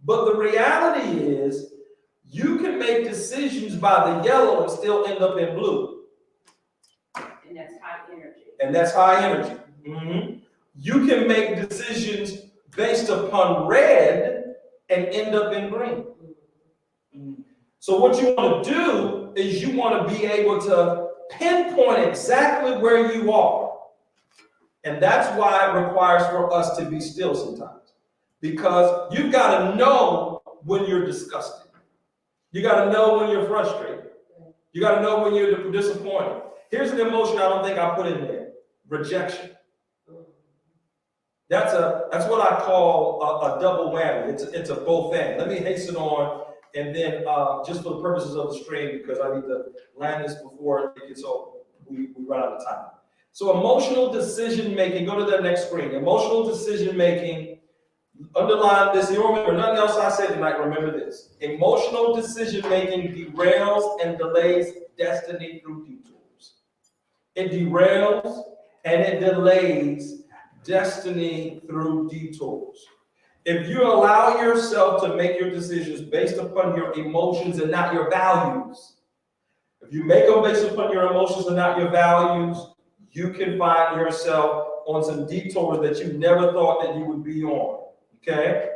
But the reality is, you can make decisions by the yellow and still end up in blue. And that's high energy. And that's high energy. Mm-hmm. You can make decisions based upon red and end up in green. So what you want to do is you want to be able to pinpoint exactly where you are. And that's why it requires for us to be still sometimes. Because you've got to know when you're disgusted. You got to know when you're frustrated. You got to know when you're disappointed. Here's an emotion I don't think I put in there: rejection. That's what I call a double whammy. It's a both thing. Let me hasten on, and then just for the purposes of the stream, because I need to land this before it gets over, we run out of time. So emotional decision making. Go to the next screen. Emotional decision making. Underline this. You remember nothing else I said tonight. Remember this: emotional decision making derails and delays destiny through detours. It derails and it delays destiny through detours. If you allow yourself to make your decisions based upon your emotions and not your values, if you make them based upon your emotions and not your values, you can find yourself on some detours that you never thought that you would be on. Okay?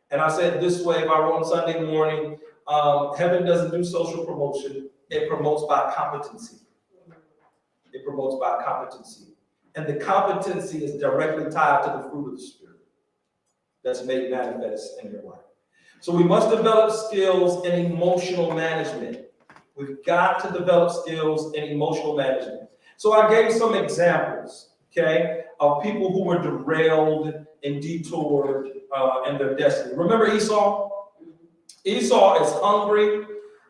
And I said this way, if I were on Sunday morning, heaven doesn't do social promotion. It promotes by competency. It promotes by competency. And the competency is directly tied to the fruit of the Spirit that's made manifest in your life. So we must develop skills in emotional management. We've got to develop skills in emotional management. So I gave some examples, okay, of people who were derailed and detoured in their destiny. Remember Esau? Esau is hungry,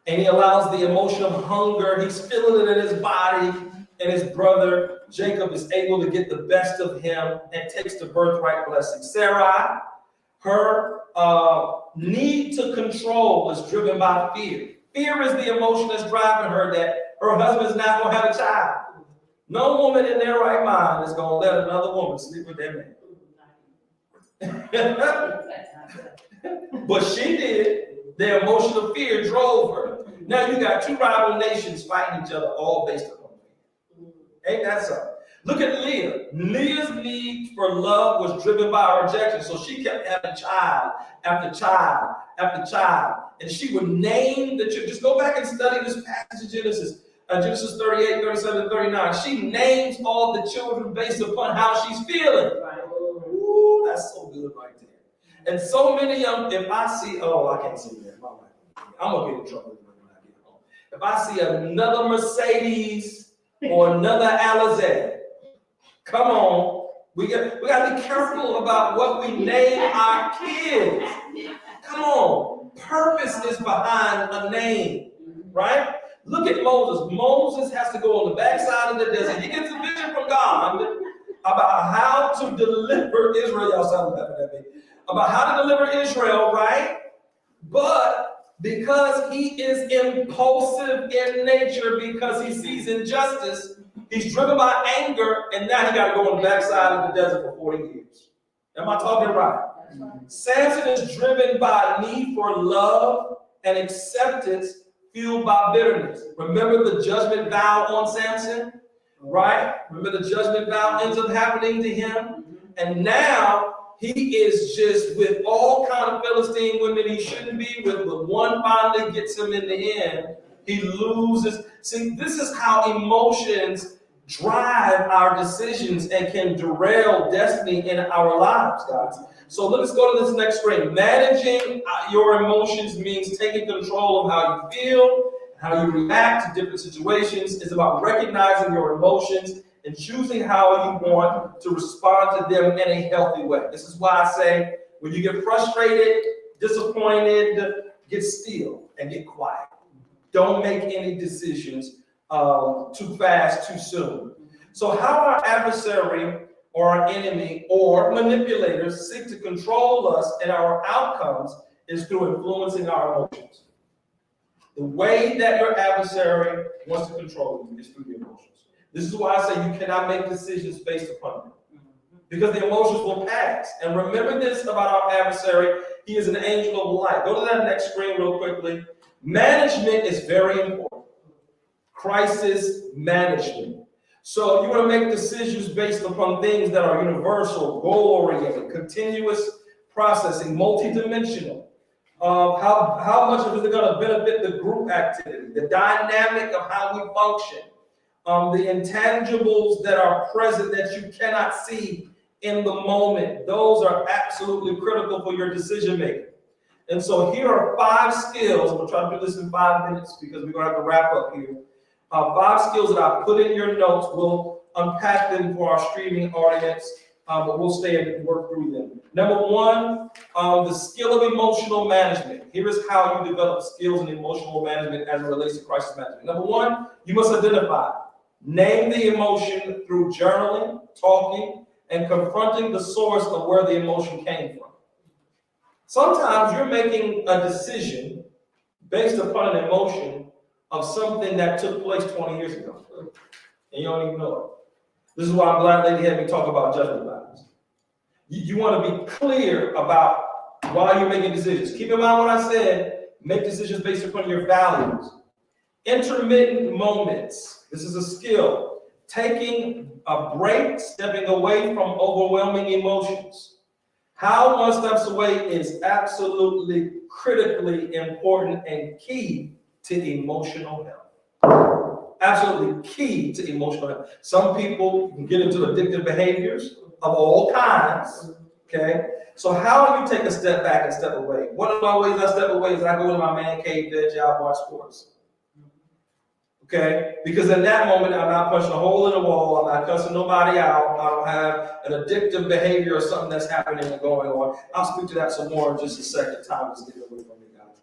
and he allows the emotion of hunger. He's feeling it in his body, and his brother Jacob is able to get the best of him and takes the birthright blessing. Sarai, her need to control is driven by fear. Fear is the emotion that's driving her that her husband's not going to have a child. No woman in their right mind is going to let another woman sleep with their man. But she did. The emotion of fear drove her. Now you got two rival nations fighting each other, all based upon fear. Ain't that something? Look at Leah. Leah's need for love was driven by rejection. So she kept having child after child after child. And she would name the children. Just go back and study this passage of Genesis. Genesis 38, 37, 39. She names all the children based upon how she's feeling. Ooh, that's so good right there. And so many young, if I see, I can't see that. I'm going to get in trouble when I get home. If I see another Mercedes or another Alizé, come on. We got to be careful about what we name our kids. Come on. Purpose is behind a name, right? Look at Moses. Moses has to go on the backside of the desert. He gets a vision from God about how to deliver Israel. Y'all sound laughing at me. About how to deliver Israel, right? But because he is impulsive in nature, because he sees injustice, he's driven by anger, and now he got to go on the backside of the desert for 40 years. Am I talking right? Samson is driven by a need for love and acceptance fueled by bitterness. Remember the judgment vow on Samson? Right? Remember the judgment vow ends up happening to him? And now he is just with all kind of Philistine women he shouldn't be with, but one finally gets him in the end. He loses. See, this is how emotions drive our decisions and can derail destiny in our lives, guys. So let's go to this next screen. Managing your emotions means taking control of how you feel, how you react to different situations. It's about recognizing your emotions and choosing how you want to respond to them in a healthy way. This is why I say, when you get frustrated, disappointed, get still and get quiet. Don't make any decisions too fast, too soon. So how our adversary or our enemy or manipulators seek to control us and our outcomes is through influencing our emotions. The way that your adversary wants to control you is through the emotions. This is why I say you cannot make decisions based upon them, because the emotions will pass. And remember this about our adversary, he is an angel of light. Go to that next screen real quickly. Management is very important. Crisis management. So you want to make decisions based upon things that are universal, goal-oriented, continuous processing, multidimensional. How much of it is going to benefit the group activity, the dynamic of how we function, the intangibles that are present that you cannot see in the moment. Those are absolutely critical for your decision making. And so here are 5 skills. We'll try to do this in 5 minutes because we're going to have to wrap up here. 5 skills that I put in your notes. We'll unpack them for our streaming audience, but we'll stay and work through them. Number 1, the skill of emotional management. Here is how you develop skills in emotional management as it relates to crisis management. Number 1, you must identify. Name the emotion through journaling, talking, and confronting the source of where the emotion came from. Sometimes you're making a decision based upon an emotion of something that took place 20 years ago, and you don't even know it. This is why I'm glad Lady had me talk about judgment values. You want to be clear about why you're making decisions. Keep in mind what I said, make decisions based upon your values. Intermittent moments. This is a skill. Taking a break, stepping away from overwhelming emotions. How one steps away is absolutely critically important and key to emotional health. Absolutely key to emotional health. Some people can get into addictive behaviors of all kinds, okay? So how do you take a step back and step away? One of my ways I step away is I go into my man cave, veg out, watch sports. Okay? Because in that moment, I'm not punching a hole in the wall, I'm not cussing nobody out, I don't have an addictive behavior or something that's happening and going on. I'll speak to that some more in just a second. Time is getting away from me, guys.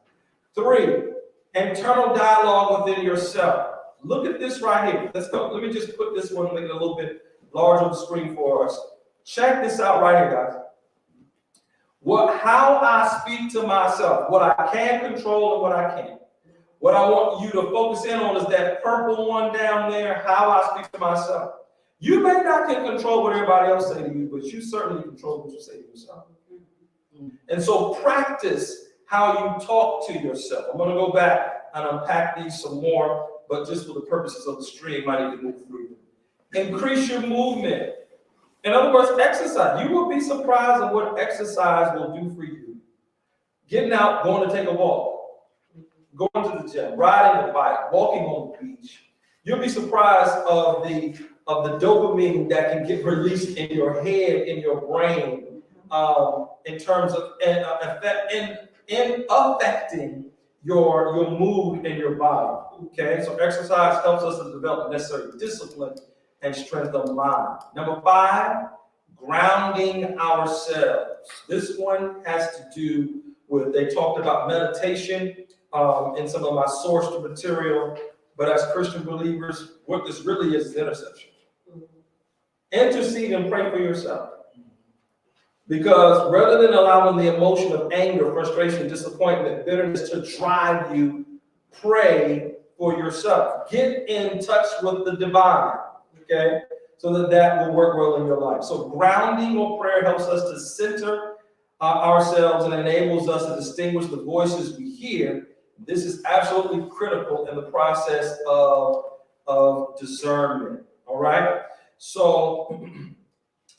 3, internal dialogue within yourself. Look at this right here. Let's go. Let me just put this one, make it a little bit larger on the screen for us. Check this out right here, guys. How I speak to myself, what I can control and what I can't. What I want you to focus in on is that purple one down there, how I speak to myself. You may not can control what everybody else say to you, but you certainly control what you say to yourself. And so practice how you talk to yourself. I'm going to go back and unpack these some more, but just for the purposes of the stream, I need to move through them. Increase your movement. In other words, exercise. You will be surprised at what exercise will do for you. Getting out, going to take a walk. Going to the gym, riding a bike, walking on the beach. You'll be surprised of the dopamine that can get released in your head, in your brain, in terms of in affecting your mood and your body. Okay, so exercise helps us to develop necessary discipline and strength of mind. Number 5, grounding ourselves. This one has to do with, they talked about meditation in some of my sourced material, but as Christian believers, what this really is intercession. Intercede and pray for yourself. Because rather than allowing the emotion of anger, frustration, disappointment, bitterness to drive you, pray for yourself. Get in touch with the divine, okay? So that will work well in your life. So grounding or prayer helps us to center ourselves and enables us to distinguish the voices we hear. This is absolutely critical in the process of discernment, all right? So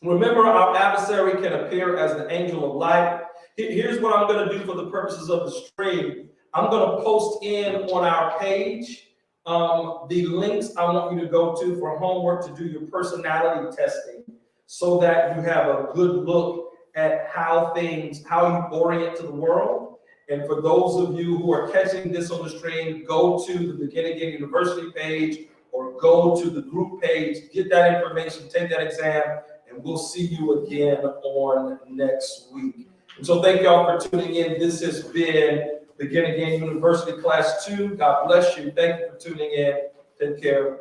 remember, our adversary can appear as the angel of light. Here's what I'm going to do for the purposes of the stream. I'm going to post in on our page the links I want you to go to for homework to do your personality testing so that you have a good look at how you orient to the world. And for those of you who are catching this on the stream, go to the Begin Again University page or go to the group page, get that information, take that exam, and we'll see you again on next week. And so thank y'all for tuning in. This has been Begin Again University Class 2. God bless you. Thank you for tuning in. Take care.